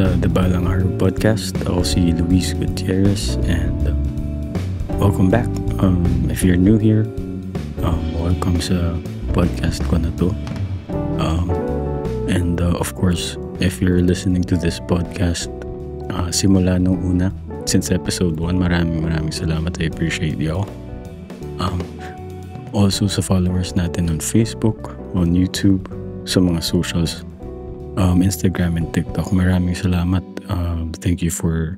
sa The Balang Araw Podcast. Ako si Luis Gutierrez and welcome back. If you're new here, welcome sa podcast ko na to. And of course, if you're listening to this podcast simula nung una, since episode 1, maraming salamat. I appreciate y'all. Also sa followers natin on Facebook, on YouTube, sa mga socials, Instagram and TikTok, maraming salamat. Thank you for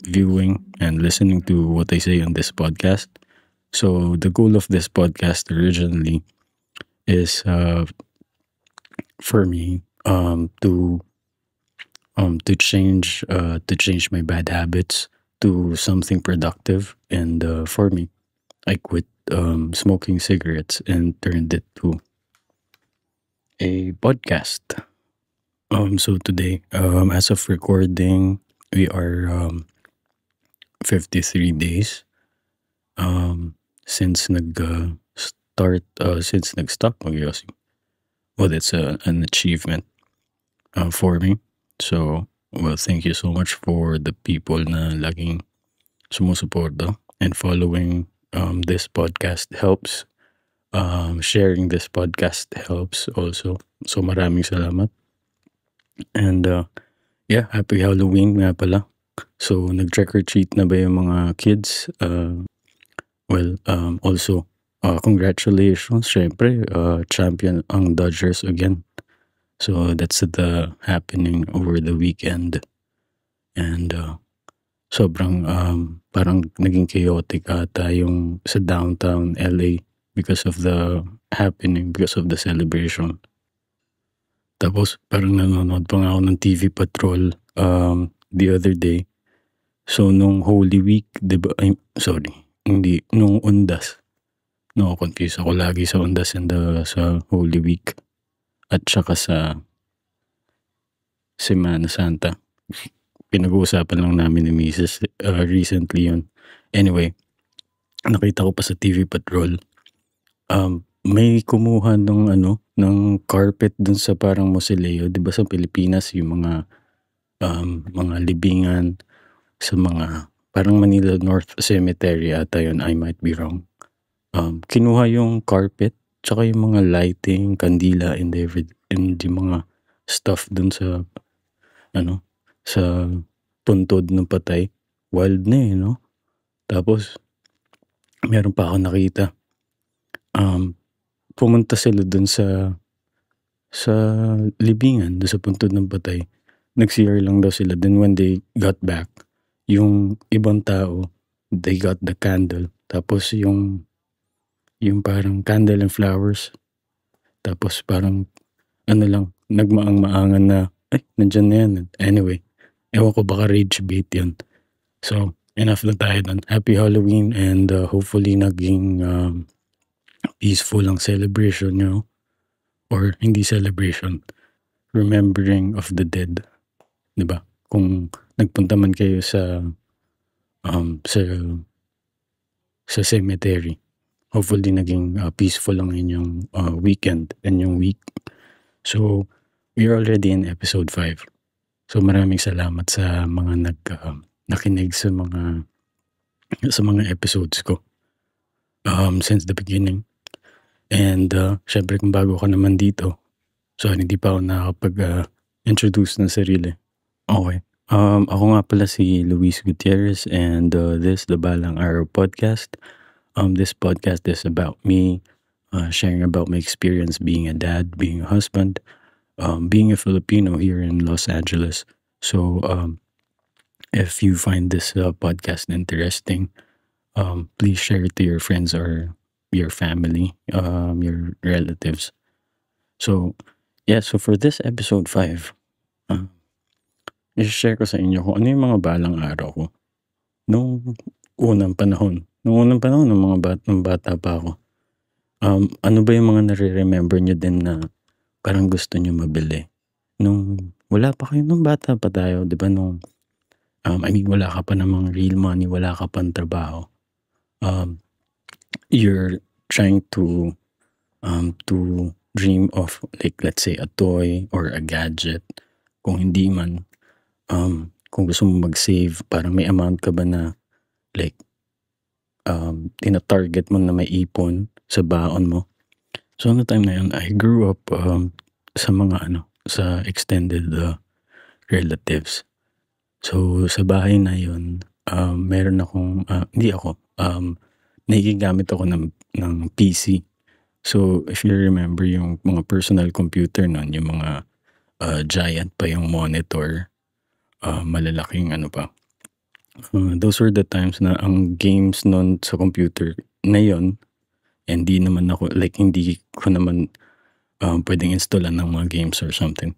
viewing and listening to what I say on this podcast. So the goal of this podcast originally is for me to change my bad habits to something productive, and for me, I quit smoking cigarettes and turned it to a podcast. So today, as of recording, we are 53 days since nag-stop mag-yosi. Well, that's an achievement for me. So, well, thank you so much for the people na laging sumusuporta and following this podcast helps. Sharing this podcast helps also. So maraming salamat. And happy Halloween nga pala. So nag-trick or treat na ba yung mga kids? Also congratulations, syempre, champion ang Dodgers again. So that's the happening over the weekend. And sobrang parang naging chaotic ata yung sa downtown LA because of the celebration. Tapos parang nanonood pa nga ako ng TV Patrol the other day. So nung Holy Week, diba, nung Undas. No, confused ako lagi sa Undas and sa Holy Week. At saka sa Semana Santa. Pinag-uusapan lang namin ni Mrs. Recently yun. Anyway, nakita ko pa sa TV Patrol, may kumuha ng carpet dun sa parang mausoleo, 'di ba, sa Pilipinas yung mga libingan sa mga parang Manila North Cemetery ata yun, I might be wrong. Kinuha yung carpet tsaka yung mga lighting, kandila and yung mga stuff dun sa sa puntod ng patay. Wild na no? Tapos meron pa ako nakita. Pumunta sila dun sa libingan, dun sa puntod ng patay. Nag-CR lang daw sila. Then when they got back, yung ibang tao, they got the candle. Tapos yung parang candle and flowers. Tapos parang nagmaang-maangan na, nandyan na yan. Anyway, ewan ko, baka rage bait yan. So, enough na tayo dun. Happy Halloween, and hopefully naging peaceful ang celebration nyo. Or hindi celebration, remembering of the dead. Diba? Kung nagpunta man kayo sa cemetery, hopefully naging peaceful ang inyong weekend and yung week. So, we're already in episode 5. So, maraming salamat sa mga nakinig sa mga episodes ko since the beginning. And syempre kung bago ka naman dito, so hindi pa ako nakapag-introduce ng sarili. Okay. Ako nga pala si Luis Gutierrez, and this the Balang Araw Podcast. This podcast is about me sharing about my experience being a dad, being a husband, being a Filipino here in Los Angeles. So if you find this podcast interesting, please share it to your friends or your family, your relatives. So for this episode 5, i-share ko sa inyo kung ano yung mga balang araw ko nung unang panahon ng bata pa ako. Ano ba yung mga nare-remember nyo din na parang gusto nyo mabili nung wala pa kayo, nung bata pa tayo, di ba, nung wala ka pa namang real money, wala ka pang trabaho. You're trying to dream of, like, let's say a toy or a gadget kung hindi man, kung gusto mo mag-save, parang may amount ka ba na like, tina-target mo na may ipon sa baon mo. So, noong time na yun, I grew up sa mga sa extended relatives. So, sa bahay na yun, meron akong, nakikigamit ako ng PC. So, if you remember yung mga personal computer nun, yung mga giant pa yung monitor, malalaking those were the times na ang games nun sa computer na yun, hindi ko naman pwedeng installan ng mga games or something.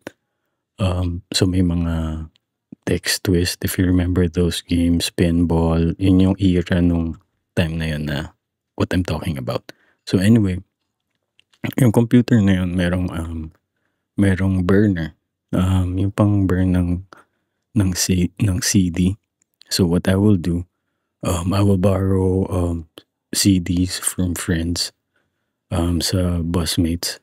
So, may mga text twist, if you remember those games, pinball, yun yung era nung time na yun na what I'm talking about. So anyway, yung computer na yun, merong burner. Yung pang burn ng CD. So what I will do, I will borrow CDs from friends sa busmates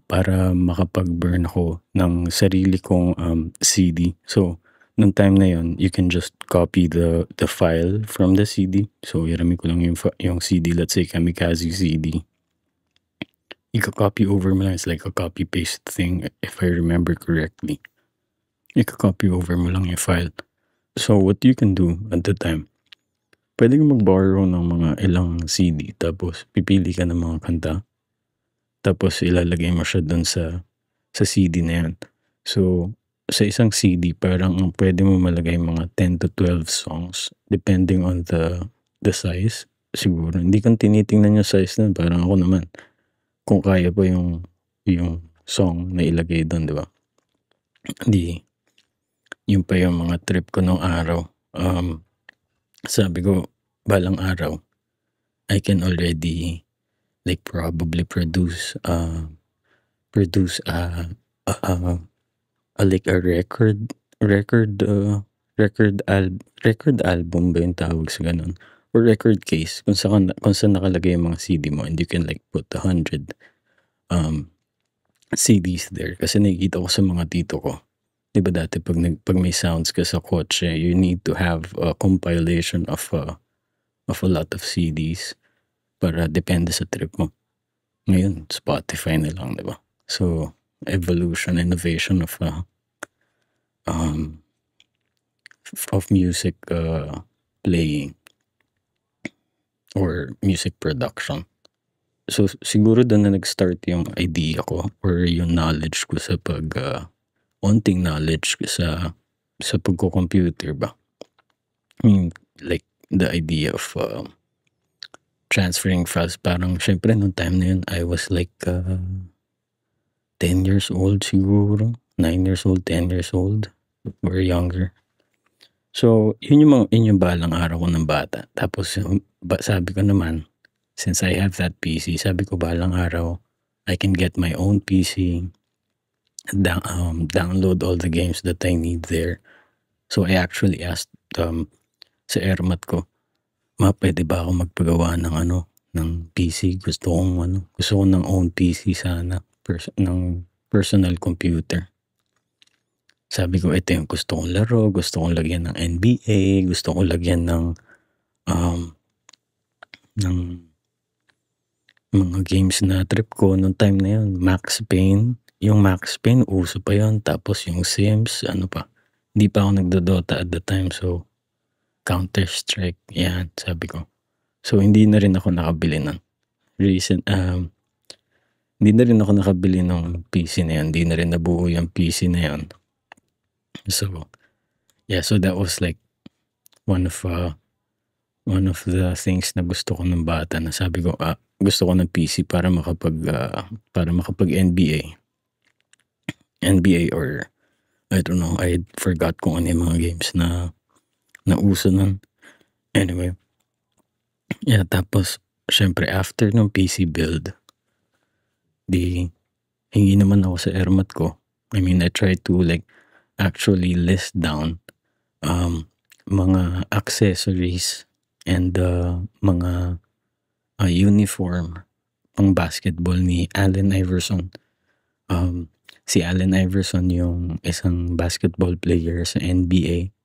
para makapag-burn ako ng sarili kong CD. So, nung time na yun, you can just copy the file from the CD. So, hiramin ko lang yung CD, let's say Kamikaze CD. Ika-copy over mo lang. It's like a copy-paste thing if I remember correctly. Ika-copy over mo lang yung file. So, what you can do at the time, pwede kang mag-borrow ng mga ilang CD tapos pipili ka ng mga kanta. Tapos ilalagay mo siya dun sa CD na yan. So, sa isang CD, parang pwede mo malagay mga 10 to 12 songs depending on the size. Siguro, hindi ko tinitingnan yung size nun. Parang ako naman, kung kaya pa yung song na ilagay dun, di ba? Hindi, yun pa yung mga trip ko nung araw. Sabi ko, balang araw, I can already like probably produce like a record album ba yung tawag sa ganun, or record case kung saan nakalagay yung mga CD mo, and you can like put 100 CDs there. Kasi nakikita ko sa mga tito ko, di ba dati pag may sounds ka sa kotse, you need to have a compilation of a lot of CDs para depende sa trip mo. Ngayon, Spotify na lang, di ba? So, innovation of music playing or music production. So, siguro doon na nag-start yung idea ko or yung knowledge ko sa onting knowledge ko sa pagko-computer ba. Like, the idea of transferring files, parang syempre nung time na yun, I was like 10 years old siguro, 9 years old, 10 years old, or younger. So, yun yung balang araw ko ng bata. Tapos, sabi ko naman, since I have that PC, sabi ko balang araw, I can get my own PC, download all the games that I need there. So, I actually asked sa airmat ko, pwede ba ako magpagawa ng PC? Gusto ko ng own PC sana, ng personal computer. Sabi ko, ito yung gusto kong laro, gusto kong lagyan ng NBA, gusto kong lagyan ng mga games na trip ko nung time na yun. Max Payne, yung Max Payne, uso pa yun. Tapos yung Sims, hindi pa ako nagdodota at the time, so Counter-Strike, yan, sabi ko. So, hindi na rin ako nakabili ng PC na yan. Hindi na rin nabuo yung PC na yan. So, yeah, so that was like one of the things na gusto ko ng bata, na sabi ko, gusto ko ng PC para makapag NBA or I don't know, I forgot kung ano yung mga games na uso nun. Anyway, yeah, tapos syempre after ng PC build, hingi naman ako sa airmat ko. I mean, I tried to like actually list down mga accessories and mga uniform pang basketball ni Allen Iverson. Si Allen Iverson yung isang basketball player sa NBA,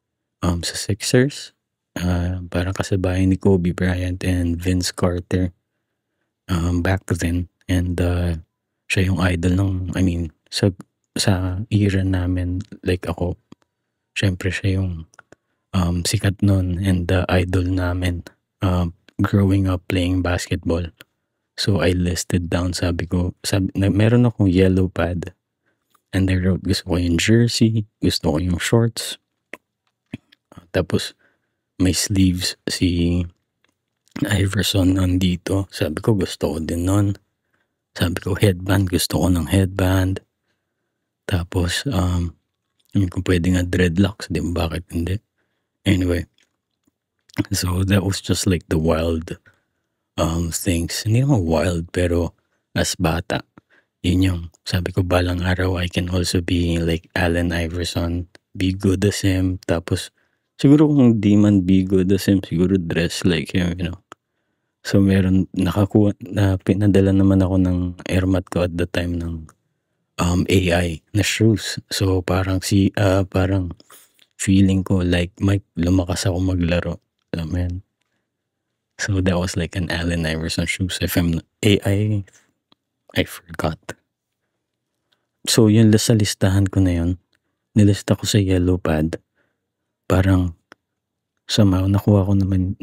sa Sixers. Parang kasabayan ni Kobe Bryant and Vince Carter back then. And siya yung idol ng, I mean, sa era namin, like ako, syempre siya yung sikat nun and the idol namin growing up playing basketball. So I listed down, meron akong yellow pad and I wrote gusto ko yung jersey, gusto ko yung shorts, tapos may sleeves si Iverson nandito. Sabi ko gusto ko din nun. Sabi ko headband, gusto ko ng headband. Tapos kung pwede nga dreadlocks, di ba, bakit hindi? Anyway, so that was just like the wild things. Hindi naman wild, pero as bata, yun yung sabi ko, balang araw I can also be like Allen Iverson, be good as him. Tapos siguro kung di man be good as him, siguro dress like him, you know. So meron pinadala naman ako ng airmat ko at the time ng AI na shoes. So parang parang feeling ko like lumakas ako maglaro. Alam mo yan? So that was like an Allen Iverson shoes. If I'm AI, I forgot. So yun, sa listahan ko na yun, nilista ko sa yellow pad. Parang somehow nakuha ko naman,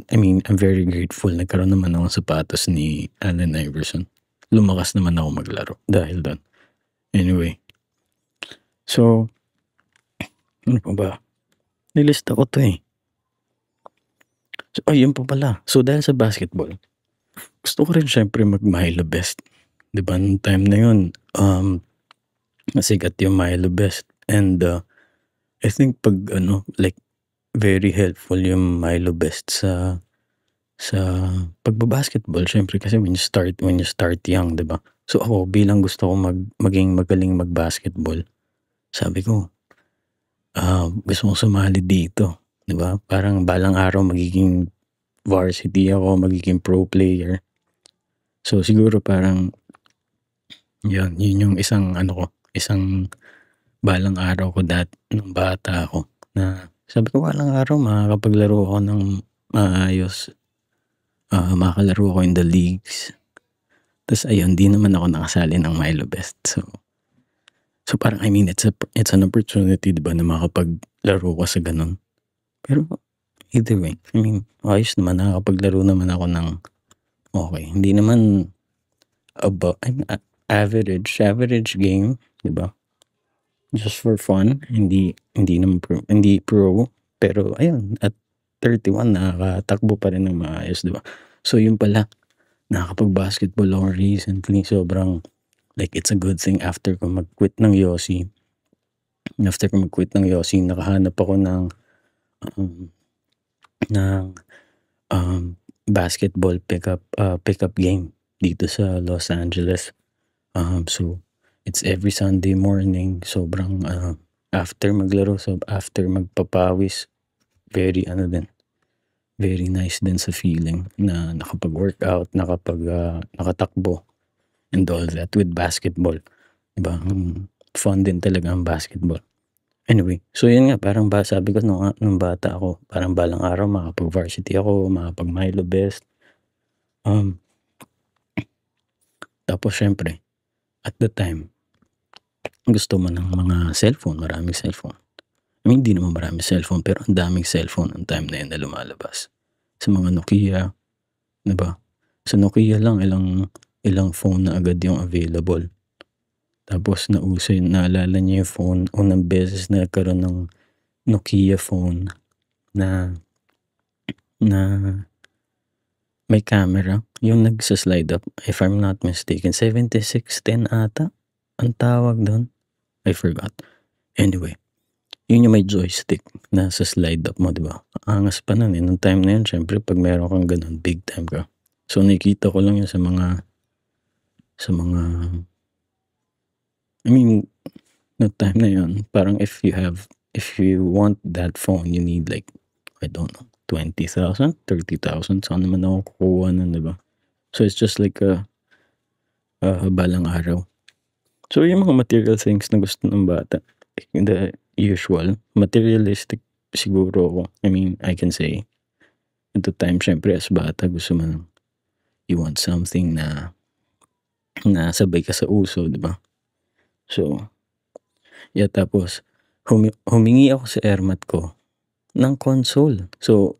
I mean, I'm very grateful. Nagkaroon naman ako ng sapatos ni Allen Iverson. Lumakas naman ako maglaro dahil doon. Anyway. So, ano pa ba? Nilista ko to eh. So, yun pa pala. So, dahil sa basketball, gusto ko rin syempre mag-Milo Best. Diba, nung time na yun, nasigat yung Milo Best. And, I think like, very helpful yung Milo Best sa pagbabasketball. Syempre kasi when you start young, diba? So, ako, bilang gusto ko maging magaling magbasketball, sabi ko, gusto kong sumali dito. Diba? Parang balang araw magiging varsity ako, magiging pro player. So siguro parang yun yung isang isang balang araw ko nung bata ako, na sabi ko balang araw makakapaglaro ako ng maayos, makakalaro ako in the leagues. Tapos ayun, di naman ako nakasali ng Milo Best. So parang I mean it's an opportunity, diba, na makapaglaro ka sa ganun. Pero either way, I mean, ayos naman, nakakapaglaro naman ako ng okay. Hindi naman average game, di ba? Just for fun, hindi naman hindi pro, pero ayun, at 31 nakakatakbo pa rin ng maayos, di ba? So yun pala, nakakapag-basketball ako recently, sobrang like it's a good thing after ko mag-quit ng Yossi. Nakahanap ako ng basketball pickup game dito sa Los Angeles. So it's every Sunday morning. Sobrang after maglaro, so after magpapawis, very nice din sa feeling na nakapag-workout, nakatakbo and all that with basketball. Diba? Fun din talaga ang basketball. Anyway, so yun nga, parang sabi ko nung bata ako, parang balang araw makapag-varsity ako, makapag-Milo Best. Tapos syempre, at the time, gusto mo ng mga cellphone, maraming cellphone. I mean, hindi naman maraming cellphone, pero ang daming cellphone ang time na yun na lumalabas. Sa mga Nokia, diba? Sa Nokia lang, ilang phone na agad yung available. Tapos nauso yun, naalala niyo yung phone, unang beses na nagkaroon ng Nokia phone na may camera, yung nagsa-slide up, if I'm not mistaken, 7610 ata ang tawag doon. I forgot. Anyway, yun yung may joystick na sa slide up mo, diba? Angas pa nun eh. Nung time na yun, syempre, pag meron kang ganun, big time ka. So, nakikita ko lang yun sa mga I mean, no time na yun, parang if you want that phone, you need like, I don't know, 20,000, 30,000. Saan naman ako kukuha nun, diba? So, it's just like a balang araw. So, yung mga material things na gusto ng bata, the usual, materialistic siguro ako. I mean, I can say, at the time, syempre, as bata, gusto mo ng, you want something na sabay ka sa uso, di ba? So, yeah, tapos, humingi ako sa airmat ko ng console. So,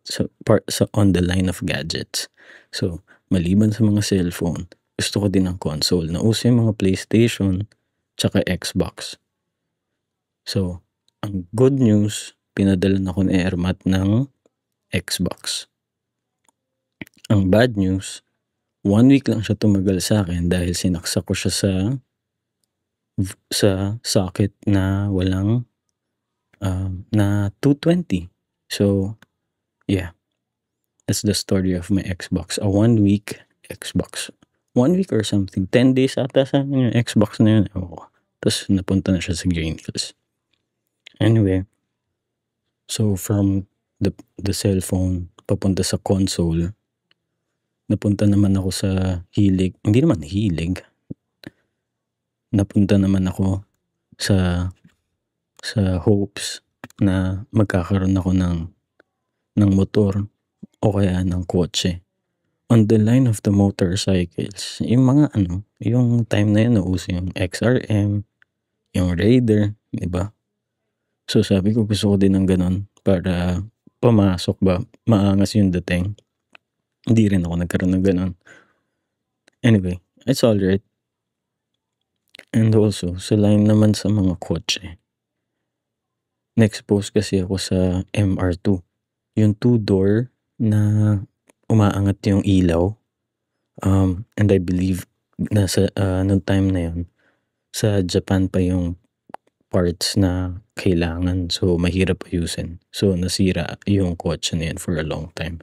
on the line of gadgets. So, maliban sa mga cellphone, gusto ko din ng console. Nauso yung mga PlayStation, tsaka Xbox. So, ang good news, pinadalan ako ni Airmat ng Xbox. Ang bad news, 1 week lang siya tumagal sa akin dahil sinaksak ko siya sa socket na walang na 220. So, yeah. That's the story of my Xbox. A 1 week Xbox. 1 week or something. 10 days ata sa akin yung Xbox na yun. Tapos napunta na siya sa Green Hills. Anyway, so from the cellphone papunta sa console, napunta naman ako sa hilig. Hindi naman hilig. Napunta naman ako sa hopes na magkakaroon ako ng motor o kaya ng kotse. On the line of the motorcycles, yung mga yung time na yun nauso yung XRM, yung Raider, di ba? So sabi ko gusto ko din ng ganon para pumasok ba, maangas yung dating. Hindi rin ako nagkaroon ng ganon. Anyway, it's alright. And also, sa line naman sa mga kotse, na-expose kasi ako sa MR2. Yung 2-door na umaangat yung ilaw. And I believe nasa noong time na yun, sa Japan pa yung parts na kailangan. So, mahirap ayusin. So, nasira yung kotse na yun for a long time.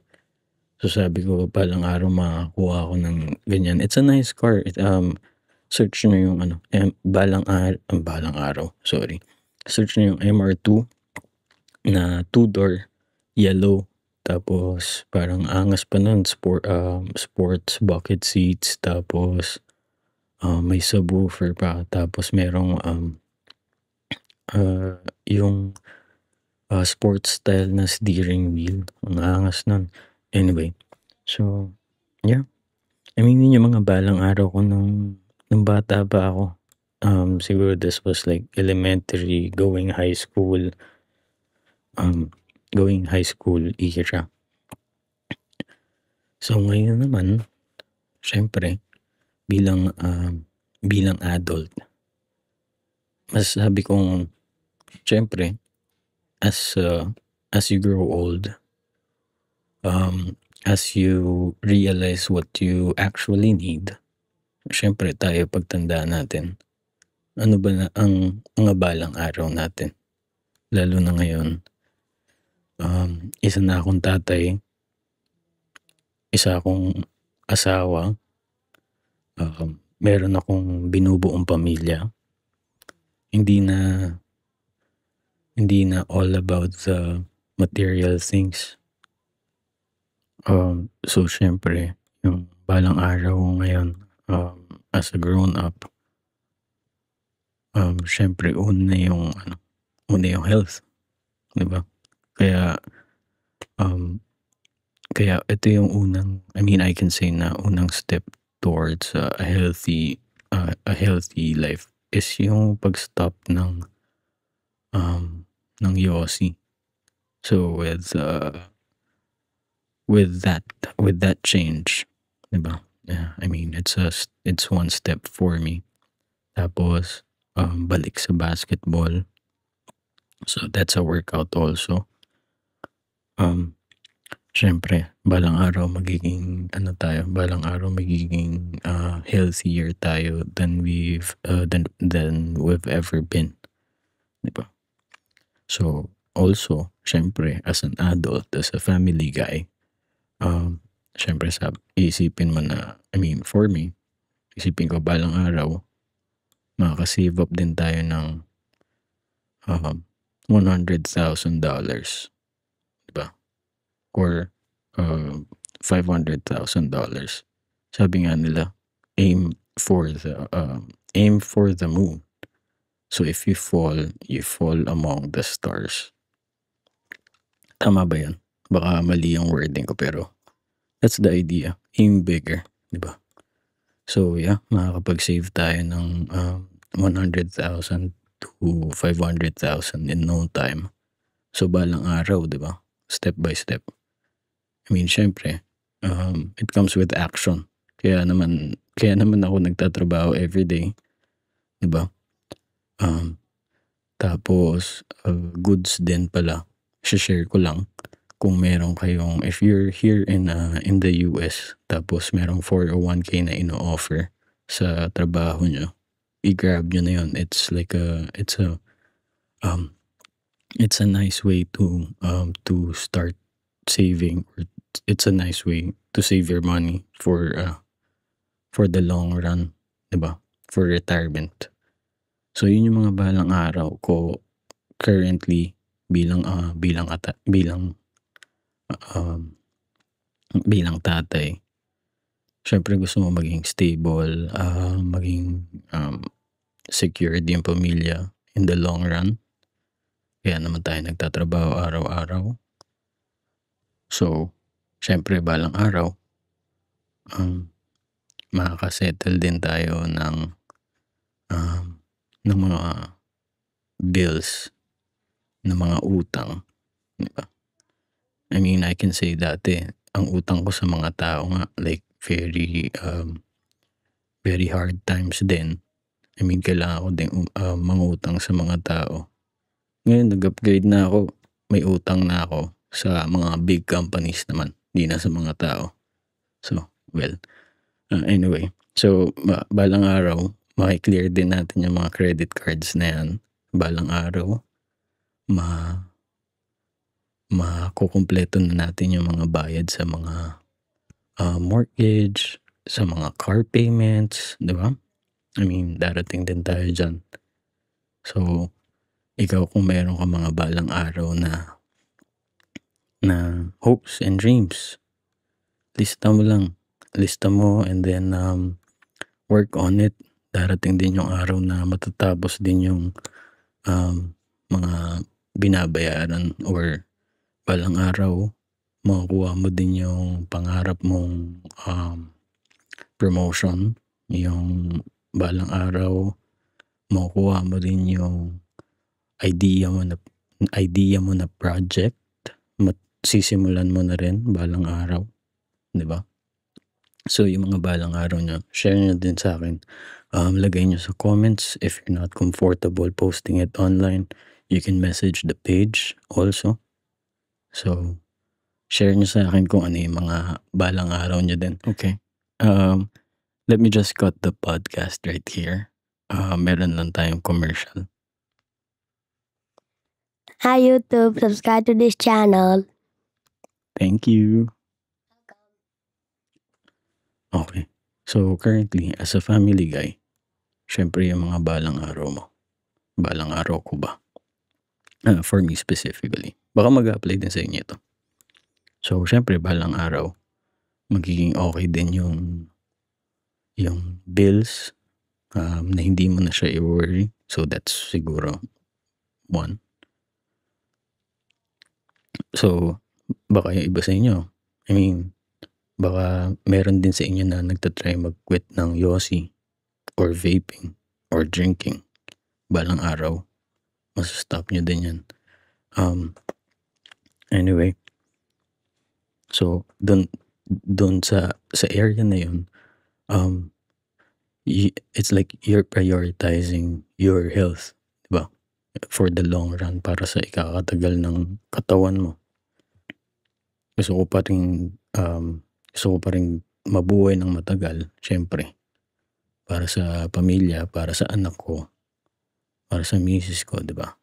So, sabi ko, balang araw makakuha ako ng ganyan. It's a nice car. Search nyo yung balang araw. Sorry. Search nyo yung MR2 na 2-door, yellow. Tapos, parang angas pa nun. Sports bucket seats. Tapos, may subwoofer pa. Tapos, merong yung sports style na steering wheel. Ang angas nun. Anyway, so, yeah. I mean, yun yung mga balang araw ko nung bata pa ako. Siguro this was like elementary, going high school era. So, ngayon naman, syempre, bilang adult, masasabi kong, syempre, as you grow old, as you realize what you actually need, syempre tayo pagtanda natin, ano ba na ang mga balang araw natin? Lalo na ngayon, isa na akong tatay, isa akong asawa, meron akong binubuong pamilya. Hindi na all about the material things. So, syempre, yung balang araw ngayon, as a grown up, syempre, una yung health, di ba? Kaya ito yung I can say na unang step towards a healthy life is yung pag-stop ng yosi. So, with that change, diba? I mean, it's one step for me. Tapos, balik sa basketball. So, that's a workout also. Syempre, balang araw magiging healthier tayo than we've ever been. Diba? So, also, syempre, as an adult, as a family guy, syempre, isipin mo na, for me, isipin ko balang araw, makaka-save up din tayo ng $100,000. Diba? Or $500,000. Sabi nga nila, aim for the aim for the moon. So if you fall among the stars. Tama ba yun? Baka mali yung wording ko pero that's the idea. Aim bigger, di ba? So yeah, makakapag-save tayo ng 100,000 to 500,000 in no time. So balang araw, di ba? Step by step. I mean, syempre, it comes with action. Kaya naman ako nagtatrabaho everyday, di ba? Tapos, goods din pala. Share ko lang kung meron kayong, if you're here in the US, tapos merong 401k na ino-offer sa trabaho nyo, i-grab nyo na yun. It's a nice way to start saving. It's a nice way to save your money for the long run, diba? For retirement. So yun yung mga balang araw ko currently bilang tatay. Syempre gusto mo maging stable, maging secured yung pamilya in the long run. Kaya naman tayo nagtatrabaho araw-araw. So, syempre balang araw, makakasettle din tayo ng mga bills, ng mga utang. Diba? I mean, I can say dati, ang utang ko sa mga tao nga, like very hard times din. I mean, kailangan ko din mangutang sa mga tao. Ngayon, nag-upgrade na ako. May utang na ako sa mga big companies naman, di na sa mga tao. So, well, anyway. So, balang araw, makiklear din natin yung mga credit cards na yan. Balang araw, makukumpleto na natin yung mga bayad sa mga mortgage, sa mga car payments, di ba? I mean, darating din tayo dyan. So, ikaw kung meron ka mga balang araw na hopes and dreams, lista mo and then work on it. Darating din yung araw na matatapos din yung mga binabayaran, or balang araw makukuha mo din yung pangarap mong promotion. Yung balang araw makukuha mo din yung idea mo na project. Sisimulan mo na rin balang araw, di ba? So yung mga balang araw nyo, share nyo din sa akin. Lagay nyo sa comments. If you're not comfortable posting it online, you can message the page also. So, share nyo sa akin kung ano yung mga balang araw nyo din. Okay. Let me just cut the podcast right here. Meron lang tayong commercial. Hi YouTube, subscribe to this channel. Thank you. Okay. So, currently, as a family guy, syempre yung mga balang araw mo. Balang araw ko ba? For me specifically. Baka mag-apply din sa inyo ito. So, syempre, balang araw, magiging okay din yung bills na hindi mo na siya i-worry. So, that's siguro one. So, baka yung iba sa inyo, I mean, baka meron din sa inyo na nagtatry mag-quit ng yosi or vaping or drinking. Balang araw, masastop nyo din yan. Anyway, so doon sa area na yun, it's like you're prioritizing your health, diba? For the long run, para sa ikakatagal ng katawan mo. Gusto ko pa rin mabuhay ng matagal, syempre. Para sa pamilya, para sa anak ko, para sa misis ko, diba?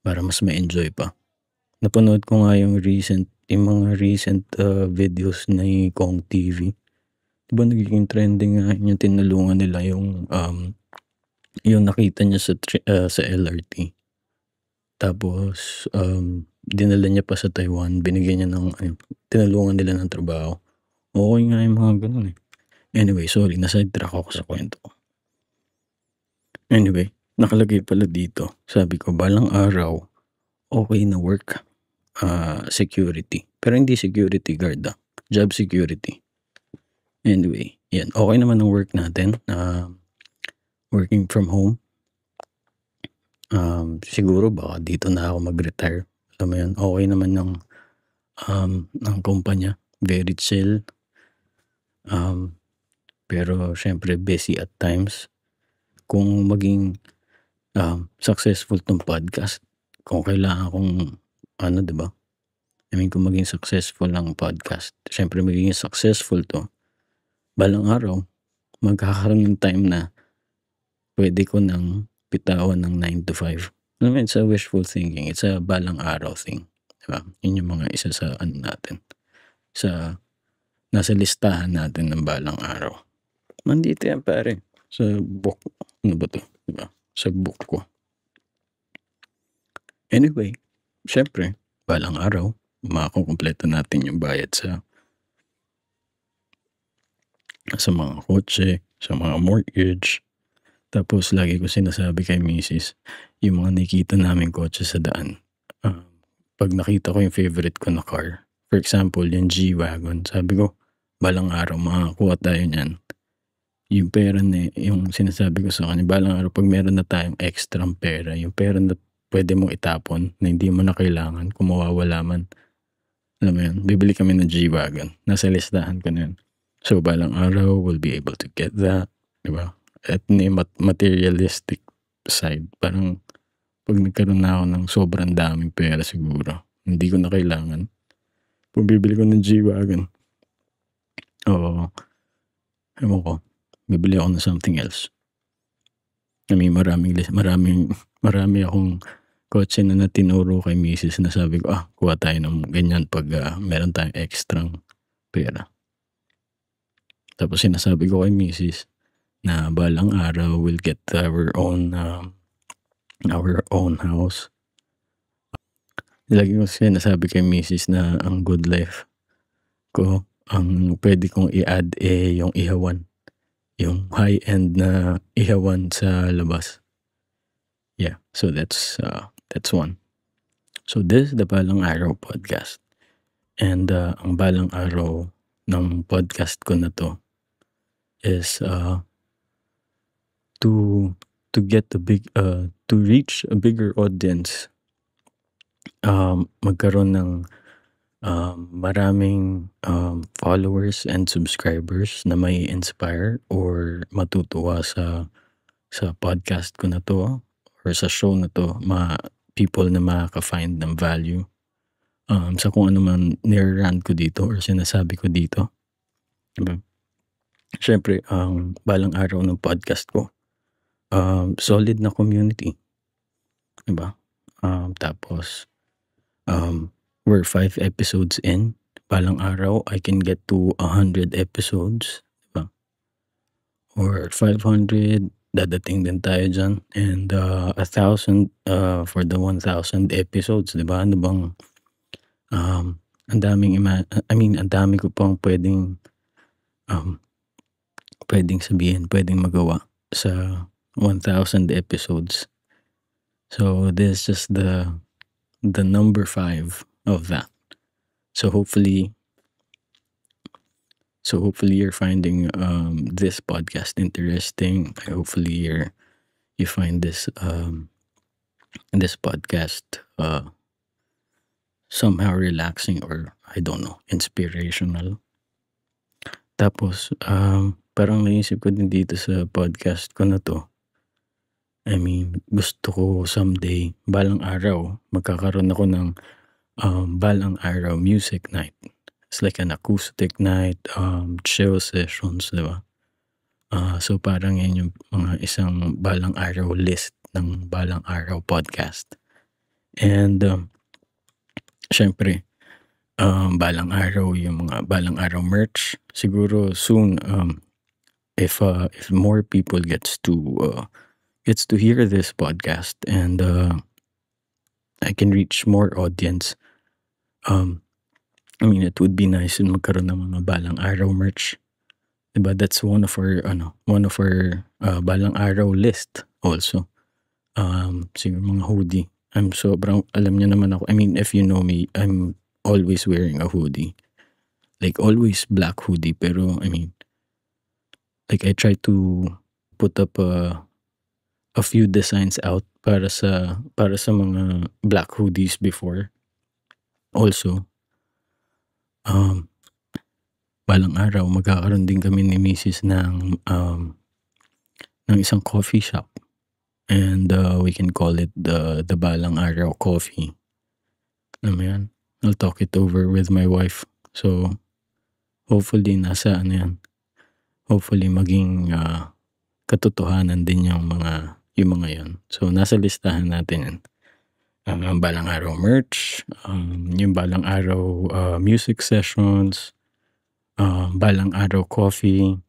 Para mas ma-enjoy pa. Napanood ko nga yung mga recent videos ni Kong TV. Diba nagiging trending nga yung tinulungan nila yung nakita niya sa LRT. Tapos, dinala niya pa sa Taiwan, binigyan niya tinulungan nila ng trabaho. Okay nga yung mga ganun eh. Anyway, sorry, na-sidetrack ako sa kwento ko. Anyway, nakalagay pala dito, sabi ko balang araw, okay na work, security. Pero hindi security guard, job security. Anyway, yan, okay naman ang work natin, working from home. Siguro baka dito na ako mag-retire. Alam mo yun, okay naman ng kumpanya, very chill. Pero syempre busy at times. Kung maging successful tong podcast, kung kailangan kong di ba? I mean, kung maging successful ang podcast, syempre magiging successful to. Balang araw, magkakaroon ng time na pwede ko nang bitawan ng 9 to 5. I mean, it's a wishful thinking. It's a balang araw thing. Diba? Yun yung mga isa sa natin. Nasa listahan natin ng balang araw. Nandito yan pare. Sa book. Ano ba to? Diba? Sa book ko. Anyway, syempre, balang araw, makakumpleto natin yung bayad sa mga kotse, sa mga mortgage. Tapos lagi ko sinasabi kay Mrs., yung mga nakikita namin kotse sa daan. Pag nakita ko yung favorite ko na car, for example, yung G-Wagon, sabi ko, balang araw makakuha tayo niyan. Yung pera na, yung sinasabi ko sa kanya, balang araw pag meron na tayong extra pera, yung pera na pwede mong itapon, na hindi mo na kailangan, kung mawawala man. Alam mo yun, bibili kami ng G-Wagon. Nasa listahan ko na yun. So, balang araw, we'll be able to get that. Diba? At materialistic side, parang pag nagkaroon na ako ng sobrang daming pera siguro, hindi ko na kailangan. Kung bibili ko ng G-Wagon, ewan ko, bibili ako ng something else. I mean, marami akong kotse na tinuro kay Mrs. na sabi ko, kuha tayo ng ganyan pag meron tayong extrang pera. Tapos sinasabi ko kay Mrs. na balang araw we'll get our own house. Lagi ko sinasabi kay Mrs. na ang good life ko, ang pwede kong i-add yung ihawan. Yung high-end na ihawan sa labas. Yeah, so that's one. So this is the Balang Araw podcast. And ang balang araw ng podcast ko na to is to get to reach a bigger audience, magkaroon ng maraming followers and subscribers na may inspire or matutuwa sa podcast ko na to or sa show na to, people na makaka-find ng value sa kung ano man nire-rant ko dito or sinasabi ko dito. Diba? Syempre, balang araw ng podcast ko, solid na community. Diba? Tapos, we're 5 episodes in. Balang araw, I can get to 100 episodes. Diba? Or 500, dadating din tayo dyan. And 1,000 for the 1,000 episodes. Diba? Ano bang, ang dami ko pang pwedeng sabihin, pwedeng magawa sa 1,000 episodes. So this is just the number 5 of that. So hopefully you're finding this podcast interesting. Hopefully you find this podcast somehow relaxing or I don't know, inspirational. Tapos parang naisip ko din dito sa podcast ko na to, I mean, gusto ko someday, balang araw, magkakaroon ako ng balang araw music night. It's like an acoustic night, chill sessions, diba? So parang yan yung mga isang balang araw list ng balang araw podcast. And syempre, balang araw yung mga balang araw merch. Siguro soon, if more people gets to hear this podcast and I can reach more audience, I mean, it would be nice na magkaroon ng mga balang araw merch. Diba? That's one of our balang araw list also. Siguro mga hoodie. Alam niyo naman ako. I mean, if you know me, I'm always wearing a hoodie. Like always black hoodie. Pero I mean, like I try to put up a few designs out para sa mga black hoodies before. Also, um, balang araw magkakaroon din kami ni Mrs. ng isang coffee shop. And we can call it the Balang Araw Coffee. Alam mo yan? I'll talk it over with my wife. So, hopefully hopefully maging katotohanan din yung mga yan. So, nasa listahan natin yan. Balang Araw merch, yung Balang Araw music sessions, Balang Araw coffee,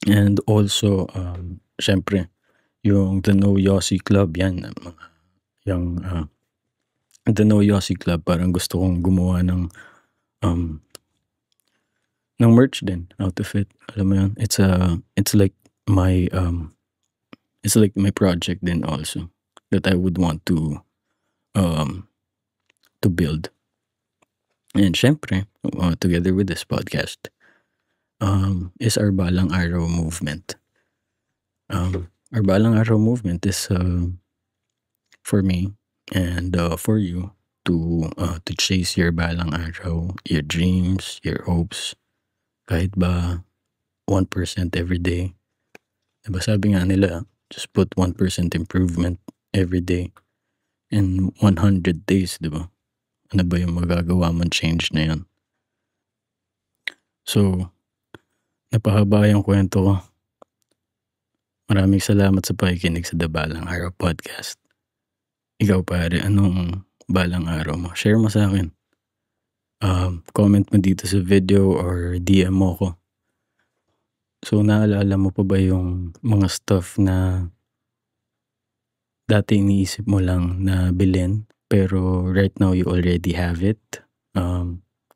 and also, syempre, yung The No Yossi Club, yan. The No Yossi Club, parang gusto kong gumawa ng merch din out of it. Alam mo yun? It's like my project din also that I would want to build. And syempre, together with this podcast, is our Balang Araw movement. Our Balang Araw movement is for me and for you to chase your Balang Araw, your dreams, your hopes, kahit ba 1% every day. Diba sabi nga nila, just put 1% improvement every day in 100 days, diba? Ano ba yung magagawa mong change na yan? So, napahaba yung kwento ko. Maraming salamat sa pakikinig sa The Balang Araw Podcast. Ikaw pare, anong balang araw mo? Share mo sa akin. Comment mo dito sa video or DM mo ko. So, naalala mo pa ba yung mga stuff na dati iniisip mo lang na bilhin, pero right now you already have it?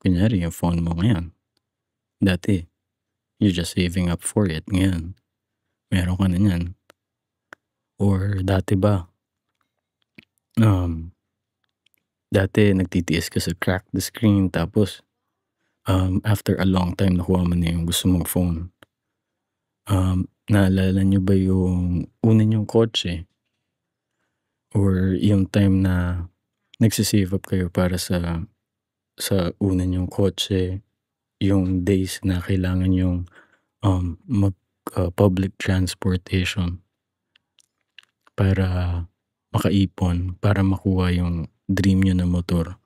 Kunyari, yung phone mo ngayon. Dati, you're just saving up for it. Ngayon, meron ka na yan. Or dati ba, dati nagtitiis ka sa crack the screen, tapos after a long time nakuha mo na yung gusto mong phone. Naalala nyo ba yung una nyong kotse? Or yung time na nagsisave up kayo para sa una nyong kotse, yung days na kailangan yung public transportation para makaipon, para makuha yung dream nyo na motor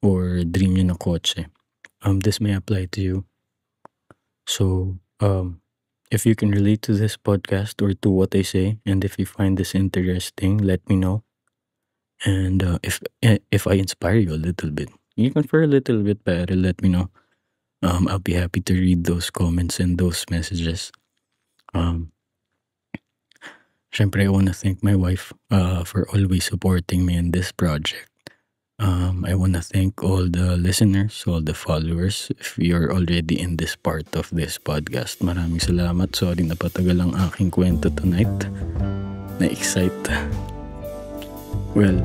or dream nyo na kotse. This may apply to you. So, if you can relate to this podcast or to what I say, and if you find this interesting, let me know. And if I inspire you a little bit, even for a little bit, pero let me know. I'll be happy to read those comments and those messages. Syempre, I want to thank my wife for always supporting me in this project. I want to thank all the listeners, all the followers. If you're already in this part of this podcast, maraming salamat. Sorry na patagal ang aking kwento tonight. Na-excite. Well,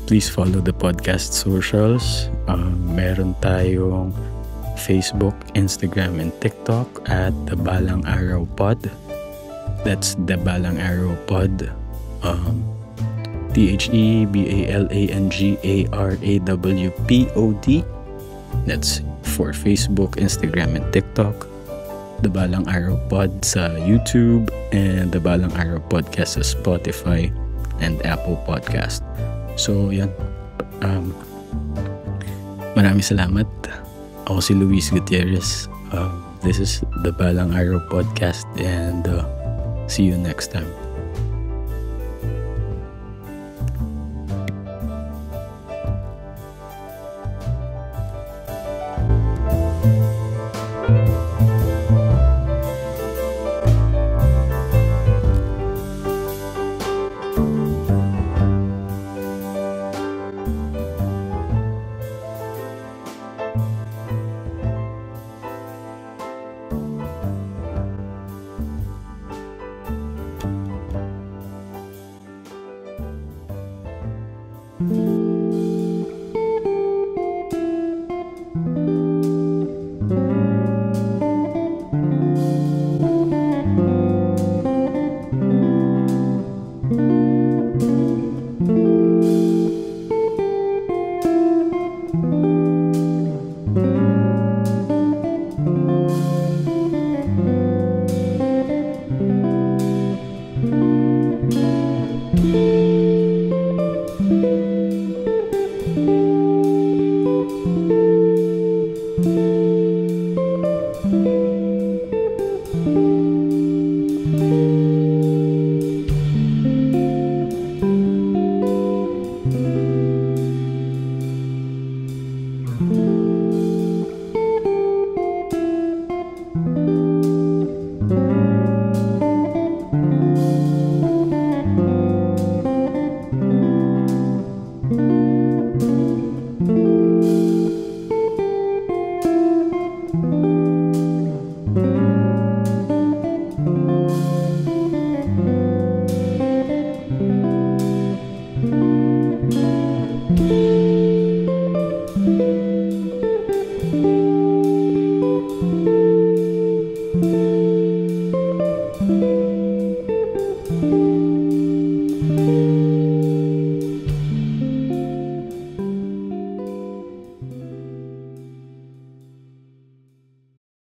please follow the podcast socials. Meron tayong Facebook, Instagram, and TikTok at The Balang Araw Pod. That's The Balang Araw Pod. TheBalangarawPod. That's for Facebook, Instagram, and TikTok. The Balang Araw Pod sa YouTube, and The Balang Araw Podcast sa Spotify and Apple Podcast. So, yan. Maraming salamat. Ako si Luis Gutierrez. This is The Balang Araw Podcast, and see you next time. Bye.